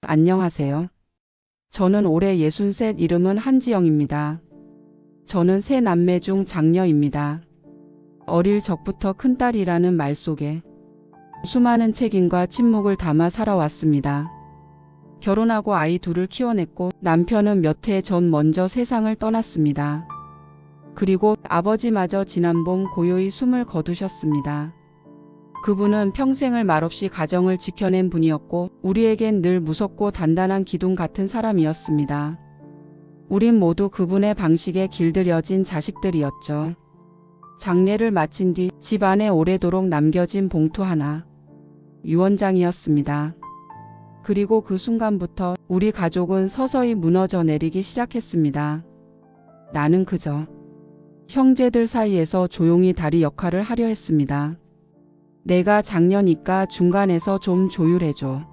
안녕하세요. 저는 올해 63, 이름은 한지영입니다. 저는 세 남매 중 장녀입니다. 어릴 적부터 큰딸이라는 말 속에 수많은 책임과 침묵을 담아 살아왔습니다. 결혼하고 아이 둘을 키워냈고 남편은 몇 해 전 먼저 세상을 떠났습니다. 그리고 아버지마저 지난 봄 고요히 숨을 거두셨습니다. 그분은 평생을 말없이 가정을 지켜낸 분이었고 우리에겐 늘 무섭고 단단한 기둥 같은 사람이었습니다. 우린 모두 그분의 방식에 길들여진 자식들이었죠. 장례를 마친 뒤 집 안에 오래도록 남겨진 봉투 하나. 유언장이었습니다. 그리고 그 순간부터 우리 가족은 서서히 무너져 내리기 시작했습니다. 나는 그저 형제들 사이에서 조용히 다리 역할을 하려 했습니다. 내가 장녀니까 중간에서 좀 조율해줘.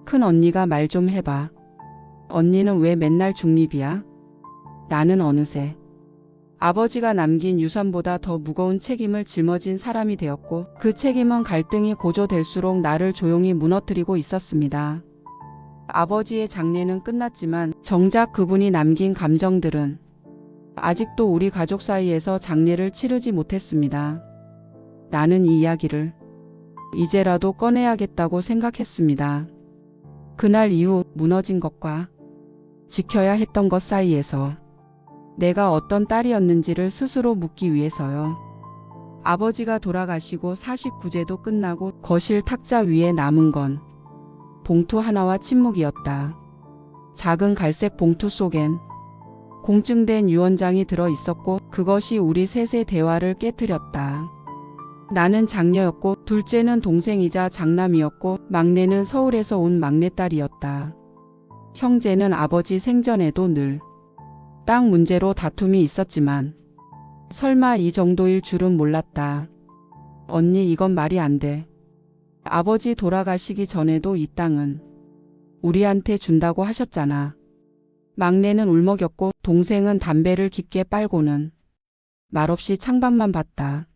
큰 언니가 말 좀 해봐. 언니는 왜 맨날 중립이야? 나는 어느새 아버지가 남긴 유산보다 더 무거운 책임을 짊어진 사람이 되었고 그 책임은 갈등이 고조될수록 나를 조용히 무너뜨리고 있었습니다. 아버지의 장례는 끝났지만 정작 그분이 남긴 감정들은 아직도 우리 가족 사이에서 장례를 치르지 못했습니다. 나는 이 이야기를 이제라도 꺼내야겠다고 생각했습니다. 그날 이후 무너진 것과 지켜야 했던 것 사이에서 내가 어떤 딸이었는지를 스스로 묻기 위해서요. 아버지가 돌아가시고 49제도 끝나고 거실 탁자 위에 남은 건 봉투 하나와 침묵이었다. 작은 갈색 봉투 속엔 공증된 유언장이 들어 있었고 그것이 우리 셋의 대화를 깨뜨렸다. 나는 장녀였고 둘째는 동생이자 장남이었고 막내는 서울에서 온 막내딸이었다. 형제는 아버지 생전에도 늘 땅 문제로 다툼이 있었지만 설마 이 정도일 줄은 몰랐다. 언니, 이건 말이 안 돼. 아버지 돌아가시기 전에도 이 땅은 우리한테 준다고 하셨잖아. 막내는 울먹였고 동생은 담배를 깊게 빨고는 말없이 창밖만 봤다.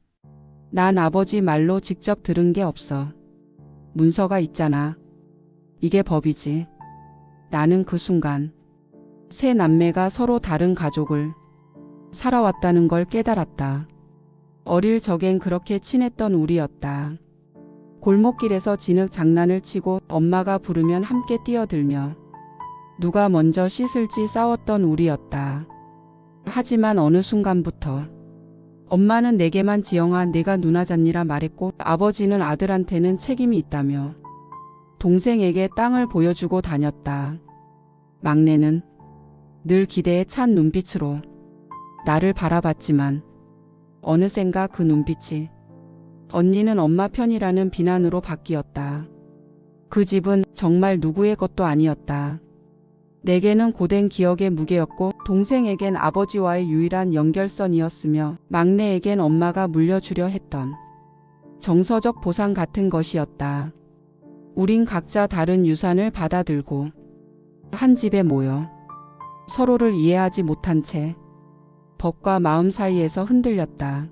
난 아버지 말로 직접 들은 게 없어. 문서가 있잖아. 이게 법이지. 나는 그 순간 세 남매가 서로 다른 가족을 살아왔다는 걸 깨달았다. 어릴 적엔 그렇게 친했던 우리였다. 골목길에서 진흙 장난을 치고 엄마가 부르면 함께 뛰어들며 누가 먼저 씻을지 싸웠던 우리였다. 하지만 어느 순간부터 엄마는 내게만 지영아 내가 누나잖니라 말했고 아버지는 아들한테는 책임이 있다며 동생에게 땅을 보여주고 다녔다. 막내는 늘 기대에 찬 눈빛으로 나를 바라봤지만 어느샌가 그 눈빛이 언니는 엄마 편이라는 비난으로 바뀌었다. 그 집은 정말 누구의 것도 아니었다. 내게는 고된 기억의 무게였고 동생에겐 아버지와의 유일한 연결선이었으며 막내에겐 엄마가 물려주려 했던 정서적 보상 같은 것이었다. 우린 각자 다른 유산을 받아들고 한 집에 모여 서로를 이해하지 못한 채 법과 마음 사이에서 흔들렸다.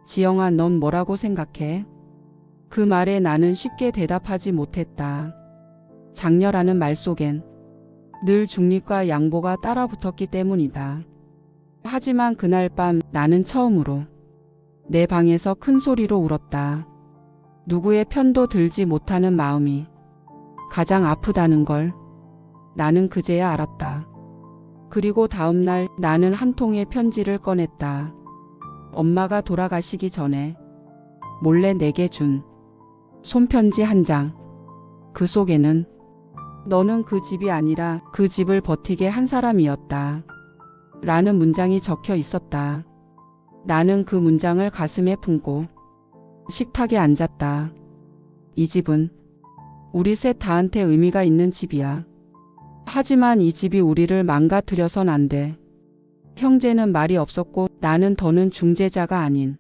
지영아, 넌 뭐라고 생각해? 그 말에 나는 쉽게 대답하지 못했다. 장녀라는 말 속엔 늘 중립과 양보가 따라붙었기 때문이다. 하지만 그날 밤 나는 처음으로 내 방에서 큰 소리로 울었다. 누구의 편도 들지 못하는 마음이 가장 아프다는 걸 나는 그제야 알았다. 그리고 다음 날 나는 한 통의 편지를 꺼냈다. 엄마가 돌아가시기 전에 몰래 내게 준 손편지 한 장. 그 속에는 너는 그 집이 아니라 그 집을 버티게 한 사람이었다. 라는 문장이 적혀 있었다. 나는 그 문장을 가슴에 품고 식탁에 앉았다. 이 집은 우리 셋 다한테 의미가 있는 집이야. 하지만 이 집이 우리를 망가뜨려선 안 돼. 형제는 말이 없었고 나는 더는 중재자가 아닌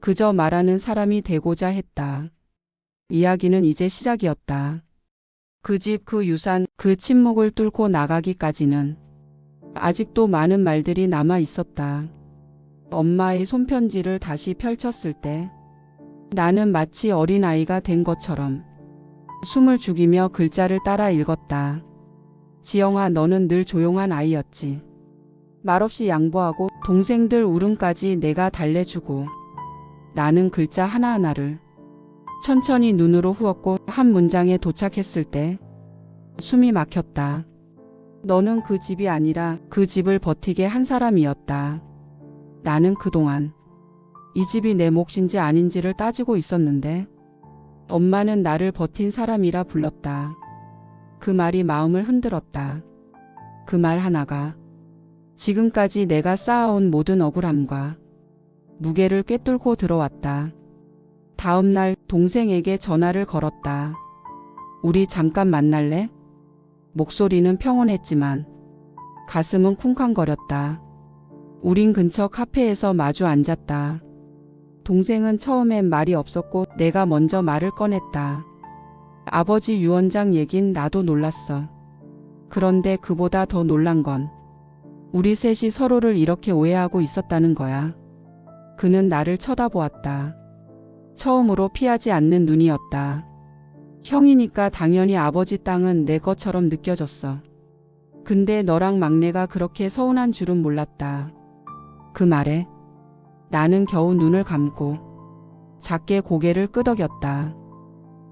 그저 말하는 사람이 되고자 했다. 이야기는 이제 시작이었다. 그 집, 그 유산, 그 침묵을 뚫고 나가기까지는 아직도 많은 말들이 남아 있었다. 엄마의 손편지를 다시 펼쳤을 때 나는 마치 어린아이가 된 것처럼 숨을 죽이며 글자를 따라 읽었다. 지영아, 너는 늘 조용한 아이였지. 말없이 양보하고 동생들 울음까지 내가 달래주고. 나는 글자 하나하나를 천천히 눈으로 후었고 한 문장에 도착했을 때 숨이 막혔다. 너는 그 집이 아니라 그 집을 버티게 한 사람이었다. 나는 그동안 이 집이 내 몫인지 아닌지를 따지고 있었는데 엄마는 나를 버틴 사람이라 불렀다. 그 말이 마음을 흔들었다. 그 말 하나가 지금까지 내가 쌓아온 모든 억울함과 무게를 꿰뚫고 들어왔다. 다음 날 동생에게 전화를 걸었다. 우리 잠깐 만날래? 목소리는 평온했지만 가슴은 쿵쾅거렸다. 우린 근처 카페에서 마주 앉았다. 동생은 처음엔 말이 없었고 내가 먼저 말을 꺼냈다. 아버지 유언장 얘긴 나도 놀랐어. 그런데 그보다 더 놀란 건 우리 셋이 서로를 이렇게 오해하고 있었다는 거야. 그는 나를 쳐다보았다. 처음으로 피하지 않는 눈이었다. 형이니까 당연히 아버지 땅은 내 것처럼 느껴졌어. 근데 너랑 막내가 그렇게 서운한 줄은 몰랐다. 그 말에 나는 겨우 눈을 감고 작게 고개를 끄덕였다.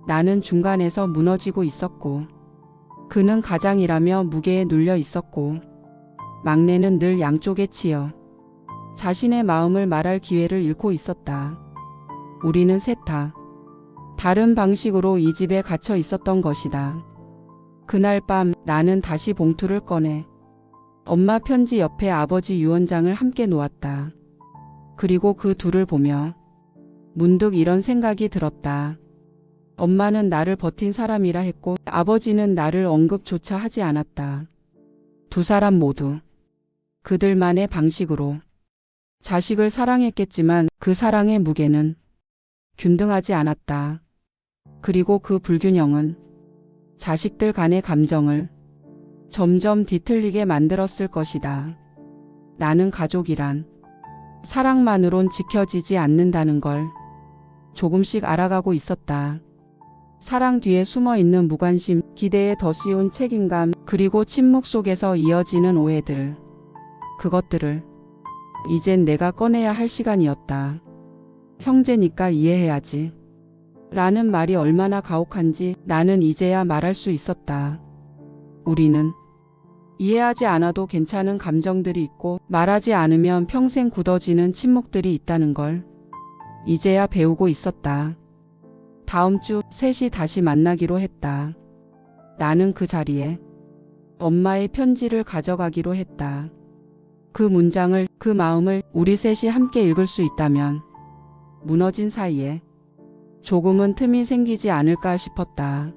나는 중간에서 무너지고 있었고 그는 가장이라며 무게에 눌려 있었고 막내는 늘 양쪽에 치여 자신의 마음을 말할 기회를 잃고 있었다. 우리는 셋 다 다른 방식으로 이 집에 갇혀 있었던 것이다. 그날 밤 나는 다시 봉투를 꺼내 엄마 편지 옆에 아버지 유언장을 함께 놓았다. 그리고 그 둘을 보며 문득 이런 생각이 들었다. 엄마는 나를 버틴 사람이라 했고 아버지는 나를 언급조차 하지 않았다. 두 사람 모두 그들만의 방식으로 자식을 사랑했겠지만 그 사랑의 무게는 균등하지 않았다. 그리고 그 불균형은 자식들 간의 감정을 점점 뒤틀리게 만들었을 것이다. 나는 가족이란 사랑만으론 지켜지지 않는다는 걸 조금씩 알아가고 있었다. 사랑 뒤에 숨어있는 무관심, 기대에 덧씌운 책임감, 그리고 침묵 속에서 이어지는 오해들. 그것들을 이젠 내가 꺼내야 할 시간이었다. 형제니까 이해해야지. 라는 말이 얼마나 가혹한지 나는 이제야 말할 수 있었다. 우리는 이해하지 않아도 괜찮은 감정들이 있고 말하지 않으면 평생 굳어지는 침묵들이 있다는 걸 이제야 배우고 있었다. 다음 주 셋이 다시 만나기로 했다. 나는 그 자리에 엄마의 편지를 가져가기로 했다. 그 문장을, 그 마음을 우리 셋이 함께 읽을 수 있다면 무너진 사이에 조금은 틈이 생기지 않을까 싶었다.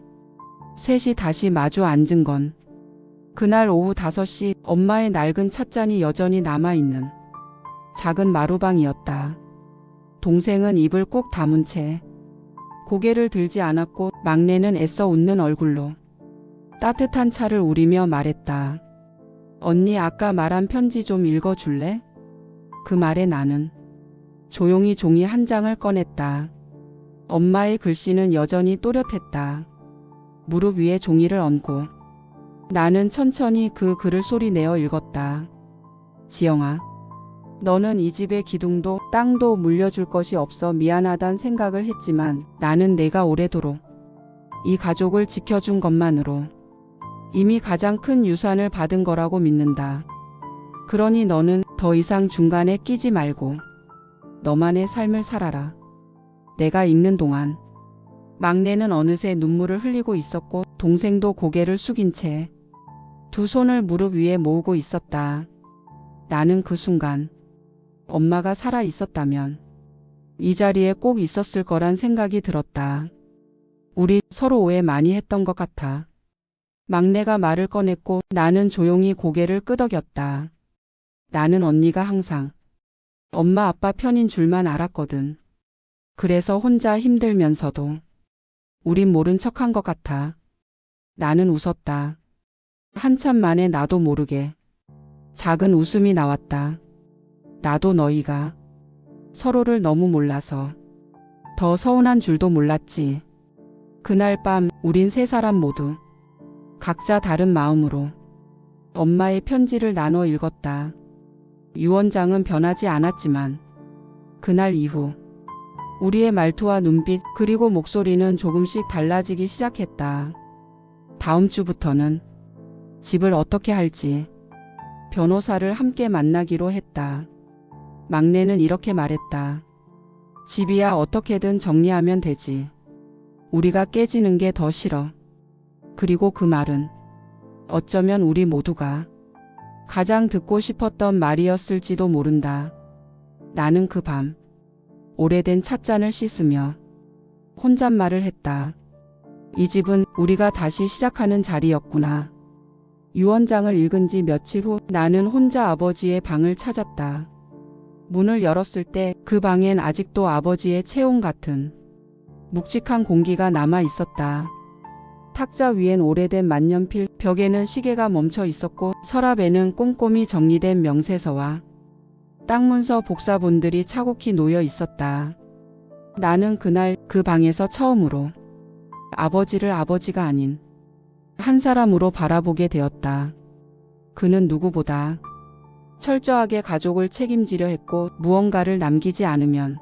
셋이 다시 마주 앉은 건 그날 오후 5시 엄마의 낡은 찻잔이 여전히 남아있는 작은 마루방이었다. 동생은 입을 꾹 다문 채 고개를 들지 않았고 막내는 애써 웃는 얼굴로 따뜻한 차를 우리며 말했다. 언니, 아까 말한 편지 좀 읽어줄래? 그 말에 나는 조용히 종이 한 장을 꺼냈다. 엄마의 글씨는 여전히 또렷했다. 무릎 위에 종이를 얹고 나는 천천히 그 글을 소리내어 읽었다. 지영아, 너는 이 집의 기둥도 땅도 물려줄 것이 없어 미안하단 생각을 했지만 나는 내가 오래도록 이 가족을 지켜준 것만으로 이미 가장 큰 유산을 받은 거라고 믿는다. 그러니 너는 더 이상 중간에 끼지 말고 너만의 삶을 살아라. 내가 읽는 동안 막내는 어느새 눈물을 흘리고 있었고 동생도 고개를 숙인 채 두 손을 무릎 위에 모으고 있었다. 나는 그 순간 엄마가 살아 있었다면 이 자리에 꼭 있었을 거란 생각이 들었다. 우리 서로 오해 많이 했던 것 같아. 막내가 말을 꺼냈고 나는 조용히 고개를 끄덕였다. 나는 언니가 항상 엄마 아빠 편인 줄만 알았거든. 그래서 혼자 힘들면서도 우린 모른 척한 것 같아. 나는 웃었다. 한참 만에 나도 모르게 작은 웃음이 나왔다. 나도 너희가 서로를 너무 몰라서 더 서운한 줄도 몰랐지. 그날 밤 우린 세 사람 모두 각자 다른 마음으로 엄마의 편지를 나눠 읽었다. 유언장은 변하지 않았지만 그날 이후 우리의 말투와 눈빛 그리고 목소리는 조금씩 달라지기 시작했다. 다음 주부터는 집을 어떻게 할지 변호사를 함께 만나기로 했다. 막내는 이렇게 말했다. 집이야 어떻게든 정리하면 되지. 우리가 깨지는 게 더 싫어. 그리고 그 말은 어쩌면 우리 모두가 가장 듣고 싶었던 말이었을지도 모른다. 나는 그 밤 오래된 찻잔을 씻으며 혼잣말을 했다. 이 집은 우리가 다시 시작하는 자리였구나. 유언장을 읽은 지 며칠 후 나는 혼자 아버지의 방을 찾았다. 문을 열었을 때 그 방엔 아직도 아버지의 체온 같은 묵직한 공기가 남아 있었다. 탁자 위엔 오래된 만년필, 벽에는 시계가 멈춰 있었고 서랍에는 꼼꼼히 정리된 명세서와 땅문서 복사본들이 차곡히 놓여 있었다. 나는 그날 그 방에서 처음으로 아버지를 아버지가 아닌 한 사람으로 바라보게 되었다. 그는 누구보다 철저하게 가족을 책임지려 했고 무언가를 남기지 않으면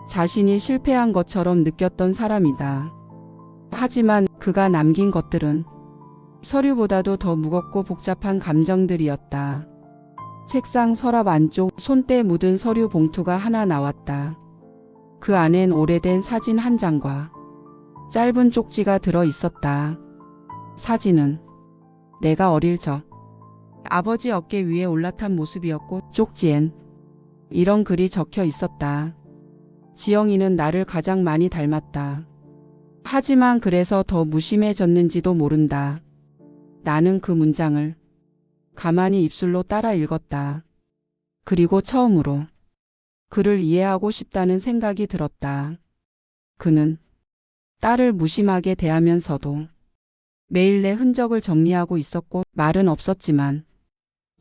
자신이 실패한 것처럼 느꼈던 사람이다. 하지만 그가 남긴 것들은 서류보다도 더 무겁고 복잡한 감정들이었다. 책상 서랍 안쪽 손때 묻은 서류 봉투가 하나 나왔다. 그 안엔 오래된 사진 한 장과 짧은 쪽지가 들어 있었다. 사진은 내가 어릴 적 아버지 어깨 위에 올라탄 모습이었고 쪽지엔 이런 글이 적혀 있었다. 지영이는 나를 가장 많이 닮았다. 하지만 그래서 더 무심해졌는지도 모른다. 나는 그 문장을 가만히 입술로 따라 읽었다. 그리고 처음으로 그를 이해하고 싶다는 생각이 들었다. 그는 딸을 무심하게 대하면서도 매일 내 흔적을 정리하고 있었고 말은 없었지만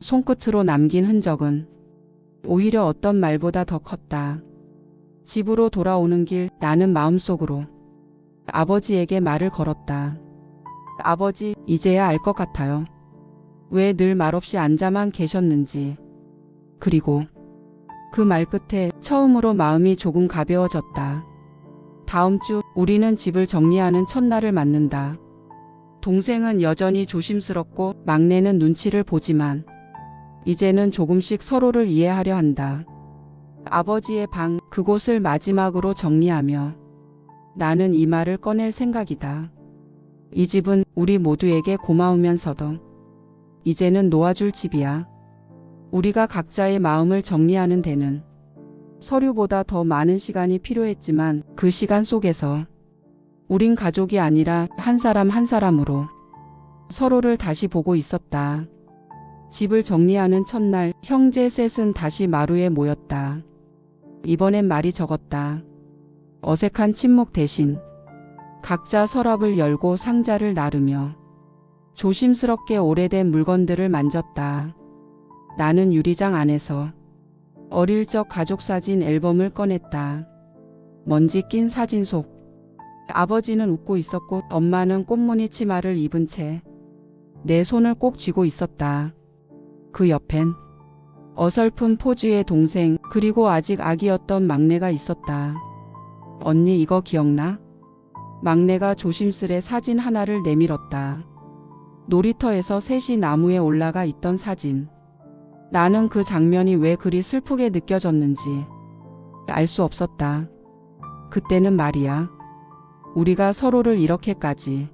손끝으로 남긴 흔적은 오히려 어떤 말보다 더 컸다. 집으로 돌아오는 길 나는 마음속으로 아버지에게 말을 걸었다. 아버지, 이제야 알 것 같아요. 왜 늘 말없이 앉아만 계셨는지. 그리고 그 말 끝에 처음으로 마음이 조금 가벼워졌다. 다음 주 우리는 집을 정리하는 첫날을 맞는다. 동생은 여전히 조심스럽고 막내는 눈치를 보지만 이제는 조금씩 서로를 이해하려 한다. 아버지의 방, 그곳을 마지막으로 정리하며 나는 이 말을 꺼낼 생각이다. 이 집은 우리 모두에게 고마우면서도 이제는 놓아줄 집이야. 우리가 각자의 마음을 정리하는 데는 서류보다 더 많은 시간이 필요했지만 그 시간 속에서 우린 가족이 아니라 한 사람 한 사람으로 서로를 다시 보고 있었다. 집을 정리하는 첫날 형제 셋은 다시 마루에 모였다. 이번엔 말이 적었다. 어색한 침묵 대신 각자 서랍을 열고 상자를 나르며 조심스럽게 오래된 물건들을 만졌다. 나는 유리장 안에서 어릴 적 가족사진 앨범을 꺼냈다. 먼지 낀 사진 속 아버지는 웃고 있었고 엄마는 꽃무늬 치마를 입은 채 내 손을 꼭 쥐고 있었다. 그 옆엔 어설픈 포즈의 동생 그리고 아직 아기였던 막내가 있었다. 언니 이거 기억나? 막내가 조심스레 사진 하나를 내밀었다. 놀이터에서 셋이 나무에 올라가 있던 사진. 나는 그 장면이 왜 그리 슬프게 느껴졌는지 알 수 없었다. 그때는 말이야. 우리가 서로를 이렇게까지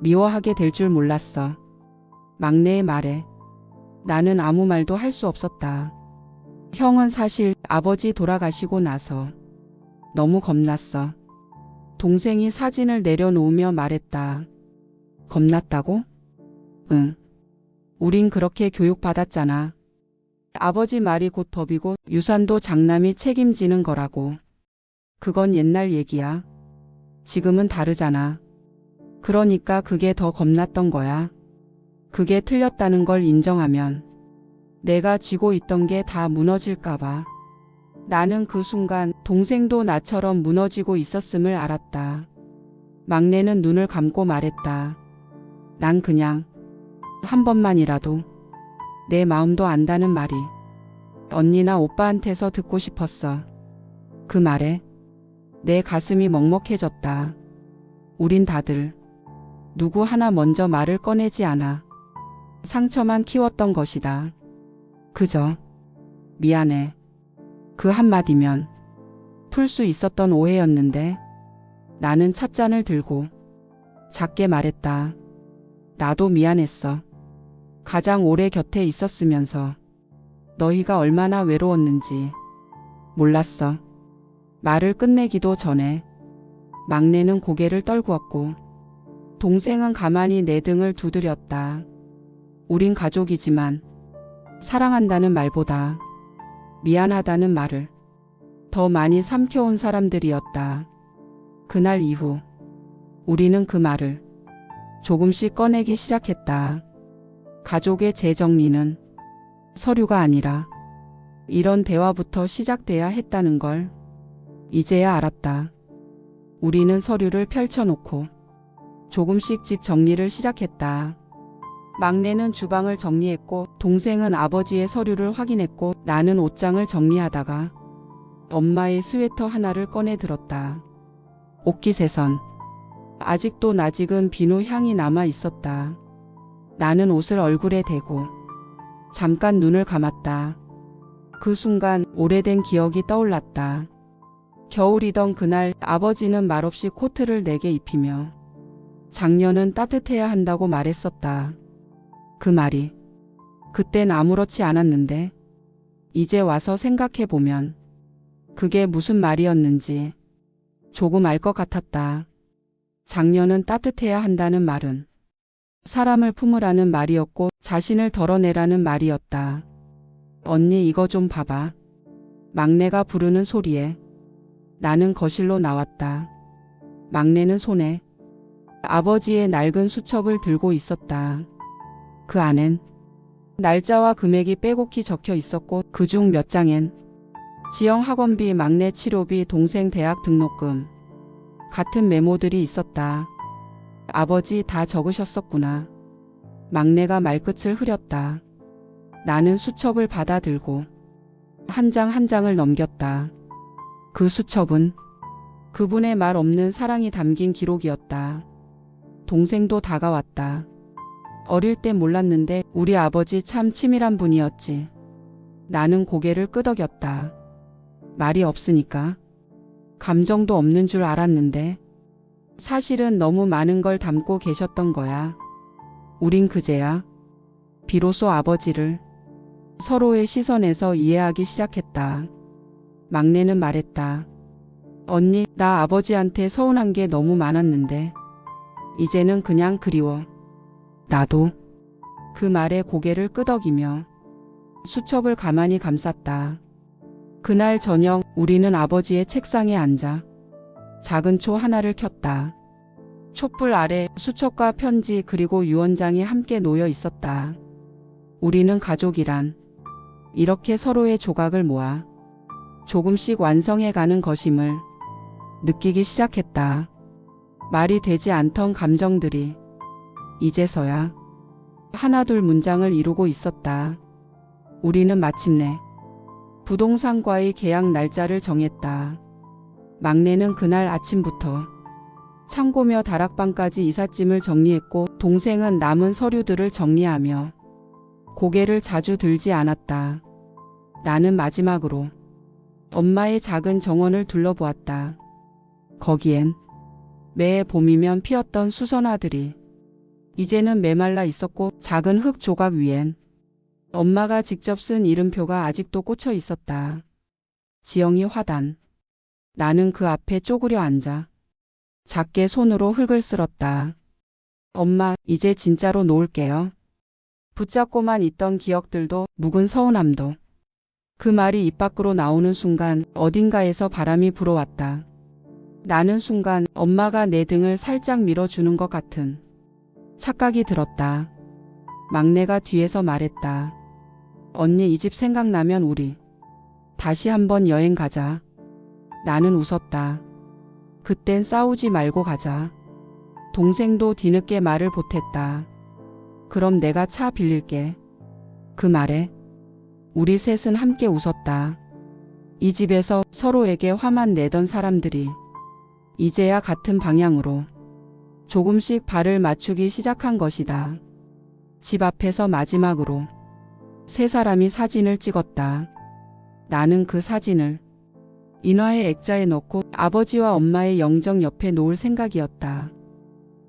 미워하게 될 줄 몰랐어. 막내의 말에 나는 아무 말도 할 수 없었다. 형은 사실 아버지 돌아가시고 나서 너무 겁났어. 동생이 사진을 내려놓으며 말했다. 겁났다고? 응. 우린 그렇게 교육받았잖아. 아버지 말이 곧 법이고 유산도 장남이 책임지는 거라고. 그건 옛날 얘기야. 지금은 다르잖아. 그러니까 그게 더 겁났던 거야. 그게 틀렸다는 걸 인정하면 내가 쥐고 있던 게 다 무너질까봐. 나는 그 순간 동생도 나처럼 무너지고 있었음을 알았다. 막내는 눈을 감고 말했다. 난 그냥 한 번만이라도 내 마음도 안다는 말이 언니나 오빠한테서 듣고 싶었어. 그 말에 내 가슴이 먹먹해졌다. 우린 다들 누구 하나 먼저 말을 꺼내지 않아 상처만 키웠던 것이다. 그저 미안해. 그 한마디면 풀 수 있었던 오해였는데 나는 찻잔을 들고 작게 말했다. 나도 미안했어. 가장 오래 곁에 있었으면서 너희가 얼마나 외로웠는지 몰랐어. 말을 끝내기도 전에 막내는 고개를 떨구었고 동생은 가만히 내 등을 두드렸다. 우린 가족이지만 사랑한다는 말보다 미안하다는 말을 더 많이 삼켜온 사람들이었다. 그날 이후 우리는 그 말을 조금씩 꺼내기 시작했다. 가족의 재정리는 서류가 아니라 이런 대화부터 시작돼야 했다는 걸 이제야 알았다. 우리는 서류를 펼쳐놓고 조금씩 집 정리를 시작했다. 막내는 주방을 정리했고 동생은 아버지의 서류를 확인했고 나는 옷장을 정리하다가 엄마의 스웨터 하나를 꺼내 들었다. 옷깃에선 아직도 낯익은 비누 향이 남아 있었다. 나는 옷을 얼굴에 대고 잠깐 눈을 감았다. 그 순간 오래된 기억이 떠올랐다. 겨울이던 그날 아버지는 말없이 코트를 내게 입히며 작년은 따뜻해야 한다고 말했었다. 그 말이 그땐 아무렇지 않았는데 이제 와서 생각해보면 그게 무슨 말이었는지 조금 알 것 같았다. 작년은 따뜻해야 한다는 말은 사람을 품으라는 말이었고 자신을 덜어내라는 말이었다. 언니 이거 좀 봐봐. 막내가 부르는 소리에 나는 거실로 나왔다. 막내는 손에 아버지의 낡은 수첩을 들고 있었다. 그 안엔 날짜와 금액이 빼곡히 적혀 있었고 그중 몇 장엔 지영 학원비, 막내 치료비, 동생 대학 등록금 같은 메모들이 있었다. 아버지 다 적으셨었구나. 막내가 말끝을 흐렸다. 나는 수첩을 받아들고 한 장 한 장을 넘겼다. 그 수첩은 그분의 말 없는 사랑이 담긴 기록이었다. 동생도 다가왔다. 어릴 때 몰랐는데 우리 아버지 참 치밀한 분이었지. 나는 고개를 끄덕였다. 말이 없으니까 감정도 없는 줄 알았는데 사실은 너무 많은 걸 담고 계셨던 거야. 우린 그제야 비로소 아버지를 서로의 시선에서 이해하기 시작했다. 막내는 말했다. 언니, 나 아버지한테 서운한 게 너무 많았는데 이제는 그냥 그리워. 나도. 그 말에 고개를 끄덕이며 수첩을 가만히 감쌌다. 그날 저녁 우리는 아버지의 책상에 앉아 작은 초 하나를 켰다. 촛불 아래 수첩과 편지 그리고 유언장이 함께 놓여 있었다. 우리는 가족이란 이렇게 서로의 조각을 모아 조금씩 완성해가는 것임을 느끼기 시작했다. 말이 되지 않던 감정들이 이제서야 하나둘 문장을 이루고 있었다. 우리는 마침내 부동산과의 계약 날짜를 정했다. 막내는 그날 아침부터 창고며 다락방까지 이삿짐을 정리했고 동생은 남은 서류들을 정리하며 고개를 자주 들지 않았다. 나는 마지막으로 엄마의 작은 정원을 둘러보았다. 거기엔 매해 봄이면 피었던 수선화들이 이제는 메말라 있었고 작은 흙 조각 위엔 엄마가 직접 쓴 이름표가 아직도 꽂혀 있었다. 지영이 화단. 나는 그 앞에 쪼그려 앉아 작게 손으로 흙을 쓸었다. 엄마, 이제 진짜로 놓을게요. 붙잡고만 있던 기억들도 묵은 서운함도. 그 말이 입 밖으로 나오는 순간 어딘가에서 바람이 불어왔다. 나는 순간 엄마가 내 등을 살짝 밀어주는 것 같은 착각이 들었다. 막내가 뒤에서 말했다. 언니 이 집 생각나면 우리 다시 한번 여행 가자. 나는 웃었다. 그땐 싸우지 말고 가자. 동생도 뒤늦게 말을 보탰다. 그럼 내가 차 빌릴게. 그 말에 우리 셋은 함께 웃었다. 이 집에서 서로에게 화만 내던 사람들이 이제야 같은 방향으로 조금씩 발을 맞추기 시작한 것이다. 집 앞에서 마지막으로 세 사람이 사진을 찍었다. 나는 그 사진을 인화의 액자에 넣고 아버지와 엄마의 영정 옆에 놓을 생각이었다.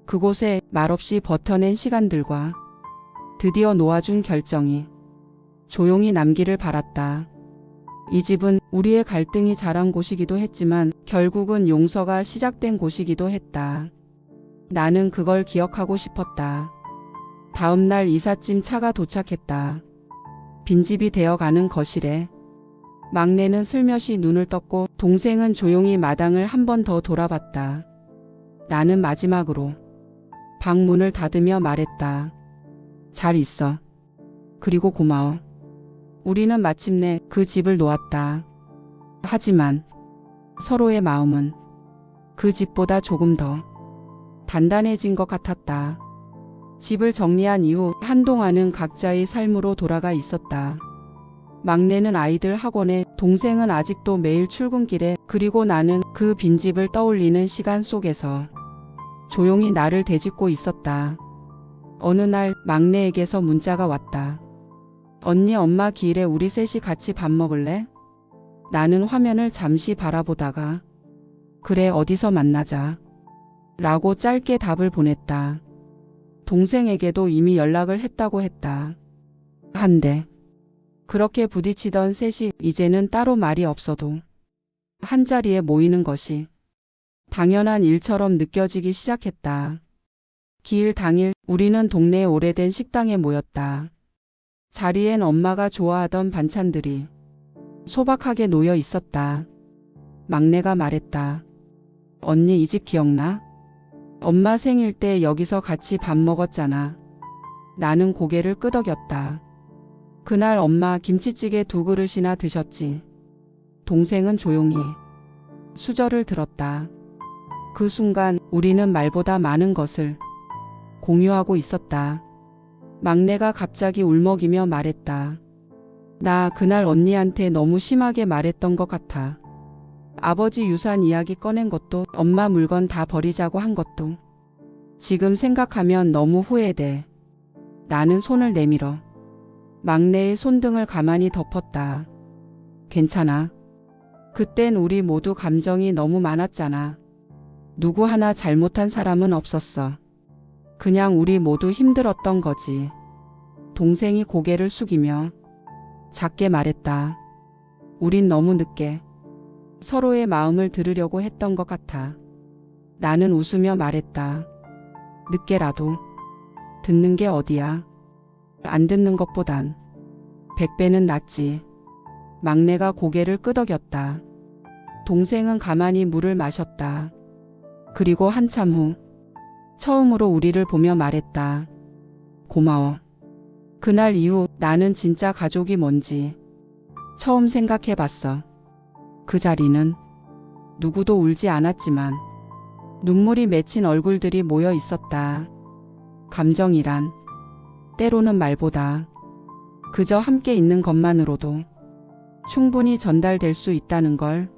그곳에 말없이 버텨낸 시간들과 드디어 놓아준 결정이 조용히 남기를 바랐다. 이 집은 우리의 갈등이 자란 곳이기도 했지만 결국은 용서가 시작된 곳이기도 했다. 나는 그걸 기억하고 싶었다. 다음 날 이삿짐 차가 도착했다. 빈집이 되어가는 거실에 막내는 슬며시 눈을 떴고 동생은 조용히 마당을 한 번 더 돌아봤다. 나는 마지막으로 방 문을 닫으며 말했다. 잘 있어. 그리고 고마워. 우리는 마침내 그 집을 놓았다. 하지만 서로의 마음은 그 집보다 조금 더 단단해진 것 같았다. 집을 정리한 이후 한동안은 각자의 삶으로 돌아가 있었다. 막내는 아이들 학원에, 동생은 아직도 매일 출근길에, 그리고 나는 그 빈집을 떠올리는 시간 속에서 조용히 나를 되짚고 있었다. 어느 날 막내에게서 문자가 왔다. 언니, 엄마 기일에 우리 셋이 같이 밥 먹을래? 나는 화면을 잠시 바라보다가 그래, 어디서 만나자 라고 짧게 답을 보냈다. 동생에게도 이미 연락을 했다고 했다. 한데 그렇게 부딪히던 셋이 이제는 따로 말이 없어도 한자리에 모이는 것이 당연한 일처럼 느껴지기 시작했다. 기일 당일 우리는 동네의 오래된 식당에 모였다. 자리엔 엄마가 좋아하던 반찬들이 소박하게 놓여 있었다. 막내가 말했다. 언니, 이 집 기억나? 엄마 생일 때 여기서 같이 밥 먹었잖아. 나는 고개를 끄덕였다. 그날 엄마 김치찌개 2그릇이나 드셨지. 동생은 조용히 수저를 들었다. 그 순간 우리는 말보다 많은 것을 공유하고 있었다. 막내가 갑자기 울먹이며 말했다. 나 그날 언니한테 너무 심하게 말했던 것 같아. 아버지 유산 이야기 꺼낸 것도, 엄마 물건 다 버리자고 한 것도 지금 생각하면 너무 후회돼. 나는 손을 내밀어 막내의 손등을 가만히 덮었다. 괜찮아. 그땐 우리 모두 감정이 너무 많았잖아. 누구 하나 잘못한 사람은 없었어. 그냥 우리 모두 힘들었던 거지. 동생이 고개를 숙이며 작게 말했다. 우린 너무 늦게 서로의 마음을 들으려고 했던 것 같아. 나는 웃으며 말했다. 늦게라도 듣는 게 어디야. 안 듣는 것보단 100배는 낫지. 막내가 고개를 끄덕였다. 동생은 가만히 물을 마셨다. 그리고 한참 후 처음으로 우리를 보며 말했다. 고마워. 그날 이후 나는 진짜 가족이 뭔지 처음 생각해 봤어. 그 자리는 누구도 울지 않았지만 눈물이 맺힌 얼굴들이 모여 있었다. 감정이란 때로는 말보다 그저 함께 있는 것만으로도 충분히 전달될 수 있다는 걸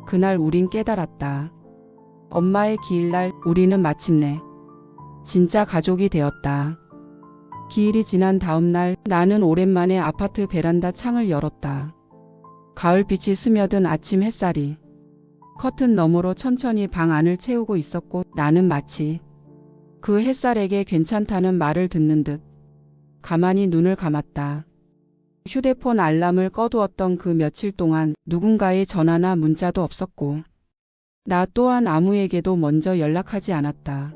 그날 우린 깨달았다. 엄마의 기일날 우리는 마침내 진짜 가족이 되었다. 기일이 지난 다음 날 나는 오랜만에 아파트 베란다 창을 열었다. 가을빛이 스며든 아침 햇살이 커튼 너머로 천천히 방 안을 채우고 있었고 나는 마치 그 햇살에게 괜찮다는 말을 듣는 듯 가만히 눈을 감았다. 휴대폰 알람을 꺼두었던 그 며칠 동안 누군가의 전화나 문자도 없었고 나 또한 아무에게도 먼저 연락하지 않았다.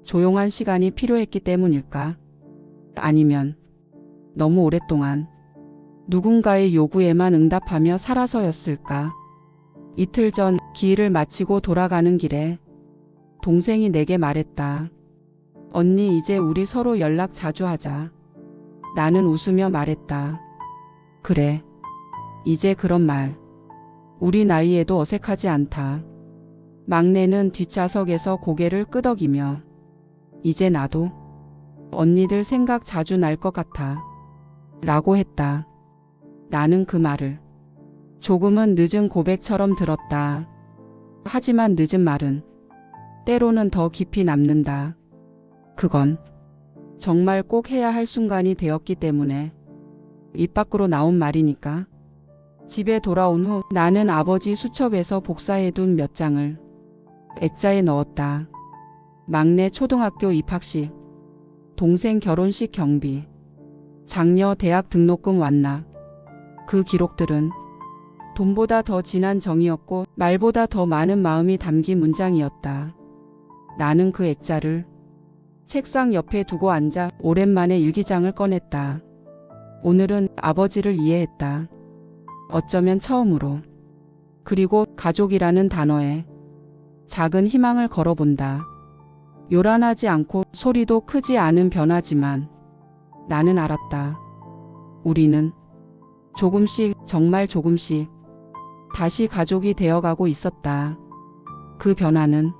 조용한 시간이 필요했기 때문일까? 아니면 너무 오랫동안 누군가의 요구에만 응답하며 살아서였을까? 이틀 전 기일을 마치고 돌아가는 길에 동생이 내게 말했다. 언니, 이제 우리 서로 연락 자주 하자. 나는 웃으며 말했다. 그래. 이제 그런 말 우리 나이에도 어색하지 않다. 막내는 뒷좌석에서 고개를 끄덕이며 이제 나도 언니들 생각 자주 날 것 같아 라고 했다. 나는 그 말을 조금은 늦은 고백처럼 들었다. 하지만 늦은 말은 때로는 더 깊이 남는다. 그건 정말 꼭 해야 할 순간이 되었기 때문에 입 밖으로 나온 말이니까. 집에 돌아온 후 나는 아버지 수첩에서 복사해둔 몇 장을 액자에 넣었다. 막내 초등학교 입학식, 동생 결혼식 경비, 장녀 대학 등록금 완납. 그 기록들은 돈보다 더 진한 정이었고 말보다 더 많은 마음이 담긴 문장이었다. 나는 그 액자를 책상 옆에 두고 앉아 오랜만에 일기장을 꺼냈다. 오늘은 아버지를 이해했다. 어쩌면 처음으로. 그리고 가족이라는 단어에 작은 희망을 걸어본다. 요란하지 않고 소리도 크지 않은 변화지만 나는 알았다. 우리는 조금씩, 정말 조금씩 다시 가족이 되어가고 있었다. 그 변화는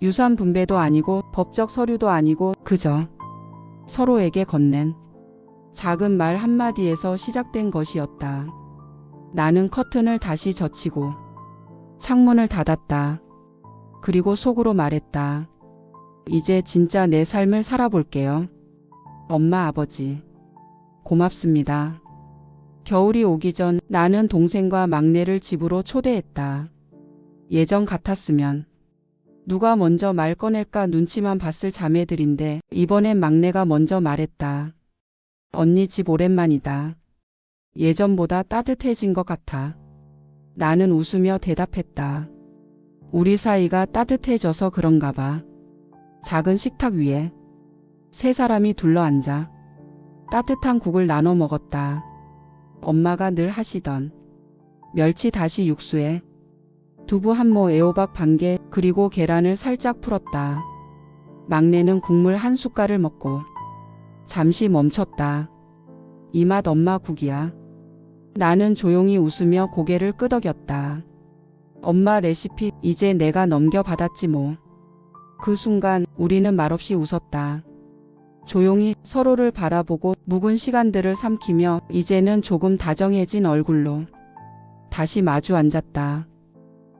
유산 분배도 아니고 법적 서류도 아니고 그저 서로에게 건넨 작은 말 한마디에서 시작된 것이었다. 나는 커튼을 다시 젖히고 창문을 닫았다. 그리고 속으로 말했다. 이제 진짜 내 삶을 살아볼게요. 엄마, 아버지, 고맙습니다. 겨울이 오기 전 나는 동생과 막내를 집으로 초대했다. 예전 같았으면 누가 먼저 말 꺼낼까 눈치만 봤을 자매들인데 이번엔 막내가 먼저 말했다. 언니 집 오랜만이다. 예전보다 따뜻해진 것 같아. 나는 웃으며 대답했다. 우리 사이가 따뜻해져서 그런가 봐. 작은 식탁 위에 세 사람이 둘러앉아 따뜻한 국을 나눠 먹었다. 엄마가 늘 하시던 멸치 다시 육수에 두부 한 모, 애호박 반 개, 그리고 계란을 살짝 풀었다. 막내는 국물 한 숟갈을 먹고 잠시 멈췄다. 이 맛 엄마 국이야. 나는 조용히 웃으며 고개를 끄덕였다. 엄마 레시피 이제 내가 넘겨받았지 뭐. 그 순간 우리는 말없이 웃었다. 조용히 서로를 바라보고 묵은 시간들을 삼키며 이제는 조금 다정해진 얼굴로 다시 마주 앉았다.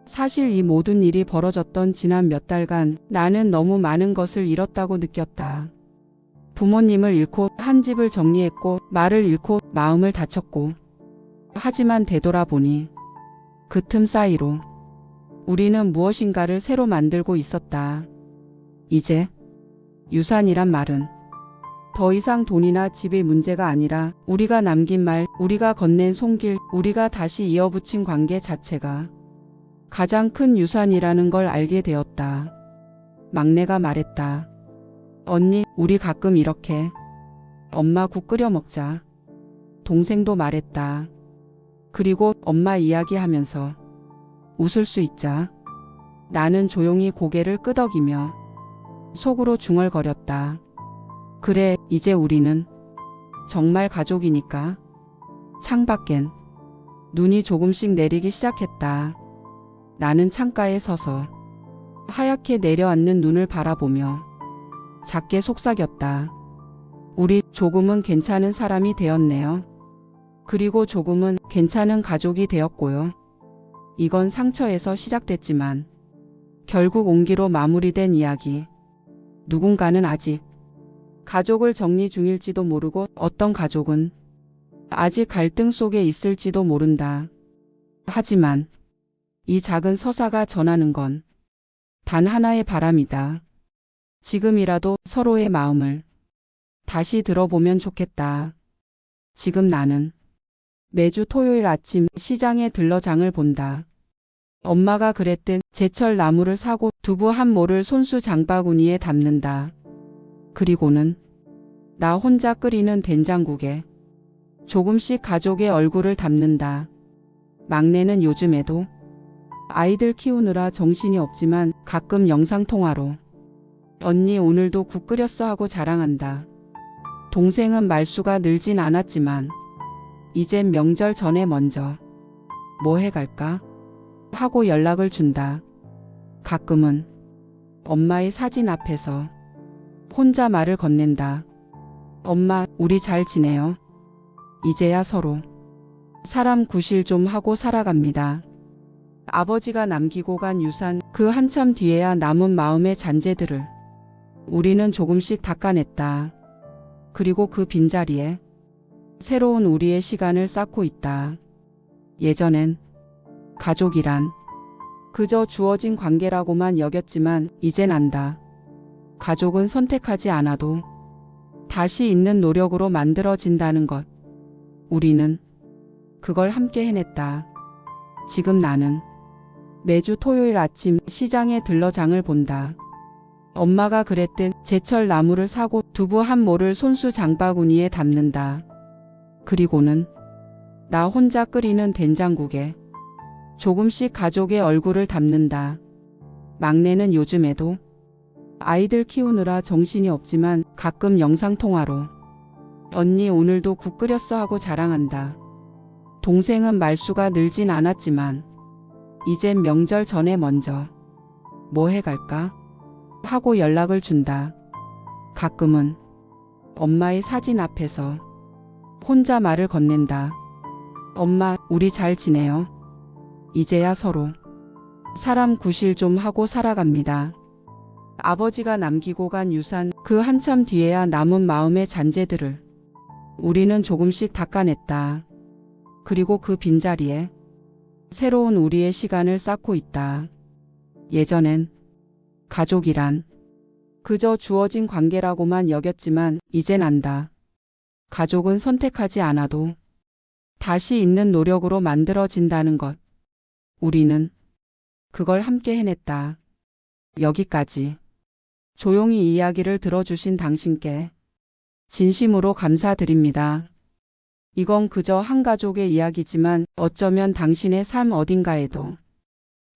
사실 이 모든 일이 벌어졌던 지난 몇 달간 나는 너무 많은 것을 잃었다고 느꼈다. 부모님을 잃고 한 집을 정리했고 말을 잃고 마음을 다쳤고 하지만 되돌아보니 그 틈 사이로 우리는 무엇인가를 새로 만들고 있었다. 이제 유산이란 말은 더 이상 돈이나 집의 문제가 아니라 우리가 남긴 말, 우리가 건넨 손길, 우리가 다시 이어붙인 관계 자체가 가장 큰 유산이라는 걸 알게 되었다. 막내가 말했다. 언니, 우리 가끔 이렇게 엄마 국 끓여 먹자. 동생도 말했다. 그리고 엄마 이야기하면서 웃을 수 있자. 나는 조용히 고개를 끄덕이며 속으로 중얼거렸다. 그래, 이제 우리는 정말 가족이니까. 창밖엔 눈이 조금씩 내리기 시작했다. 나는 창가에 서서 하얗게 내려앉는 눈을 바라보며 작게 속삭였다. 우리 조금은 괜찮은 사람이 되었네요. 그리고 조금은 괜찮은 가족이 되었고요. 이건 상처에서 시작됐지만 결국 온기로 마무리된 이야기. 누군가는 아직 가족을 정리 중일지도 모르고 어떤 가족은 아직 갈등 속에 있을지도 모른다. 하지만 이 작은 서사가 전하는 건 단 하나의 바람이다. 지금이라도 서로의 마음을 다시 들어보면 좋겠다. 지금 나는 매주 토요일 아침 시장에 들러 장을 본다. 엄마가 그랬듯 제철 나물을 사고 두부 한 모를 손수 장바구니에 담는다. 그리고는 나 혼자 끓이는 된장국에 조금씩 가족의 얼굴을 담는다. 막내는 요즘에도 아이들 키우느라 정신이 없지만 가끔 영상통화로 언니 오늘도 국 끓였어 하고 자랑한다. 동생은 말수가 늘진 않았지만 이젠 명절 전에 먼저 뭐 해갈까 하고 연락을 준다. 가끔은 엄마의 사진 앞에서 혼자 말을 건넨다. 엄마, 우리 잘 지내요? 이제야 서로 사람 구실 좀 하고 살아갑니다. 아버지가 남기고 간 유산, 그 한참 뒤에야 남은 마음의 잔재들을 우리는 조금씩 닦아냈다. 그리고 그 빈자리에 새로운 우리의 시간을 쌓고 있다. 예전엔 가족이란 그저 주어진 관계라고만 여겼지만 이젠 안다. 가족은 선택하지 않아도 다시 있는 노력으로 만들어진다는 것. 우리는 그걸 함께 해냈다. 지금 나는 매주 토요일 아침 시장에 들러 장을 본다. 엄마가 그랬듯 제철 나물을 사고 두부 한 모를 손수 장바구니에 담는다. 그리고는 나 혼자 끓이는 된장국에 조금씩 가족의 얼굴을 담는다. 막내는 요즘에도 아이들 키우느라 정신이 없지만 가끔 영상통화로 언니 오늘도 국 끓였어 하고 자랑한다. 동생은 말수가 늘진 않았지만 이젠 명절 전에 먼저 뭐 해갈까 하고 연락을 준다. 가끔은 엄마의 사진 앞에서 혼자 말을 건넨다. 엄마, 우리 잘 지내요? 이제야 서로 사람 구실 좀 하고 살아갑니다. 아버지가 남기고 간 유산, 그 한참 뒤에야 남은 마음의 잔재들을 우리는 조금씩 닦아냈다. 그리고 그 빈자리에 새로운 우리의 시간을 쌓고 있다. 예전엔 가족이란 그저 주어진 관계라고만 여겼지만 이젠 안다. 가족은 선택하지 않아도 다시 있는 노력으로 만들어진다는 것. 우리는 그걸 함께 해냈다. 여기까지 조용히 이야기를 들어주신 당신께 진심으로 감사드립니다. 이건 그저 한 가족의 이야기지만 어쩌면 당신의 삶 어딘가에도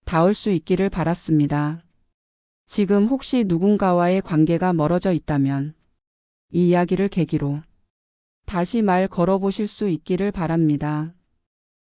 닿을 수 있기를 바랐습니다. 지금 혹시 누군가와의 관계가 멀어져 있다면 이 이야기를 계기로 다시 말 걸어보실 수 있기를 바랍니다.